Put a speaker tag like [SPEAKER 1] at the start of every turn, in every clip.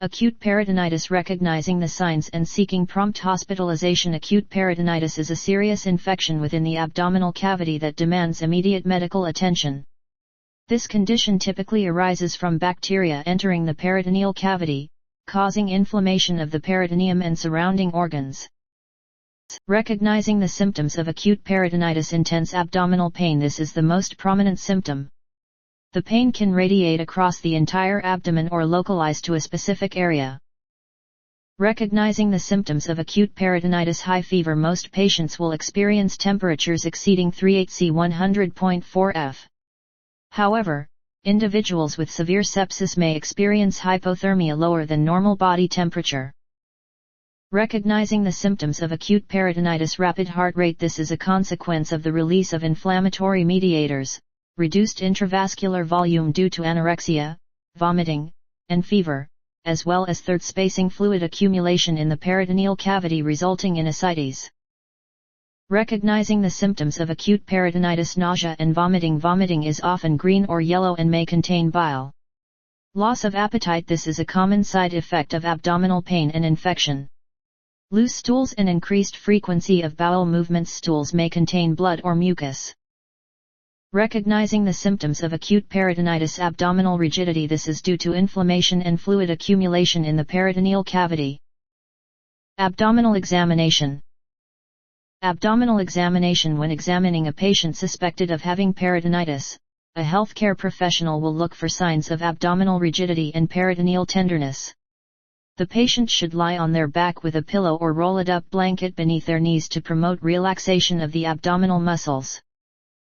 [SPEAKER 1] Acute peritonitis. Recognizing the signs and seeking prompt hospitalization. Acute peritonitis is a serious infection within the abdominal cavity that demands immediate medical attention. This condition typically arises from bacteria entering the peritoneal cavity, causing inflammation of the peritoneum and surrounding organs. Recognizing the symptoms of acute peritonitis. Intense abdominal pain. This is the most prominent symptom. The pain can radiate across the entire abdomen or localize to a specific area. Recognizing the symptoms of acute peritonitis. High fever. Most patients will experience temperatures exceeding 38°C 100.4 F. However, individuals with severe sepsis may experience hypothermia lower than normal body temperature. Recognizing the symptoms of acute peritonitis. Rapid heart rate. This is a consequence of the release of inflammatory mediators, reduced intravascular volume due to anorexia, vomiting, and fever, as well as third spacing fluid accumulation in the peritoneal cavity resulting in ascites. Recognizing the symptoms of acute peritonitis. Nausea and vomiting. Vomiting is often green or yellow and may contain bile. Loss of appetite. This is a common side effect of abdominal pain and infection. Loose stools and increased frequency of bowel movements. Stools may contain blood or mucus. Recognizing the symptoms of acute peritonitis. Abdominal rigidity. This is due to inflammation and fluid accumulation in the peritoneal cavity. Abdominal examination. Abdominal examination. When examining a patient suspected of having peritonitis, a healthcare professional will look for signs of abdominal rigidity and peritoneal tenderness. The patient should lie on their back with a pillow or rolled-up blanket beneath their knees to promote relaxation of the abdominal muscles.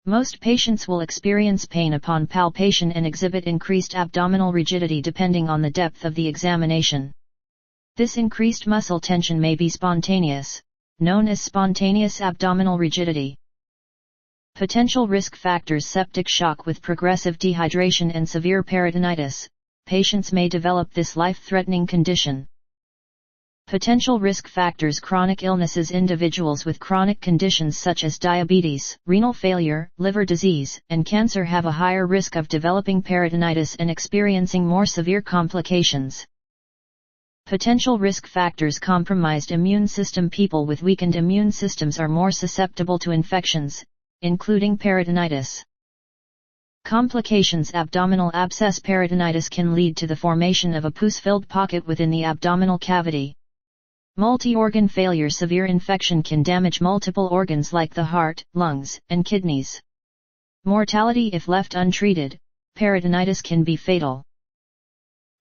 [SPEAKER 1] Most patients will experience pain upon palpation and exhibit increased abdominal rigidity depending on the depth of the examination. This increased muscle tension may be spontaneous, known as spontaneous abdominal rigidity. Potential risk factors. Septic shock. With progressive dehydration and severe peritonitis, patients may develop this life-threatening condition. Potential risk factors. Chronic illnesses. Individuals with chronic conditions such as diabetes, renal failure, liver disease, and cancer have a higher risk of developing peritonitis and experiencing more severe complications. Potential risk factors. Compromised immune system. People with weakened immune systems are more susceptible to infections, including peritonitis. Complications. Abdominal abscess. Peritonitis can lead to the formation of a pus-filled pocket within the abdominal cavity. Multi-organ failure. Severe infection can damage multiple organs like the heart, lungs, and kidneys. Mortality. If left untreated, peritonitis can be fatal.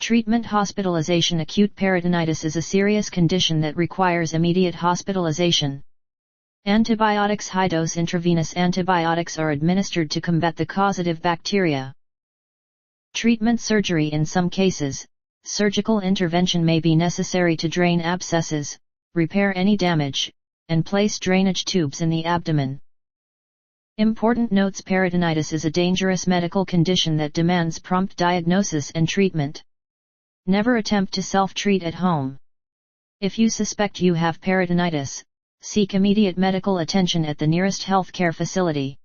[SPEAKER 1] Treatment. Hospitalization. Acute peritonitis is a serious condition that requires immediate hospitalization. Antibiotics. High-dose intravenous antibiotics are administered to combat the causative bacteria. Treatment. Surgery. In some cases, surgical intervention may be necessary to drain abscesses, repair any damage, and place drainage tubes in the abdomen. Important notes. Peritonitis is a dangerous medical condition that demands prompt diagnosis and treatment. Never attempt to self-treat at home. If you suspect you have peritonitis, seek immediate medical attention at the nearest healthcare facility.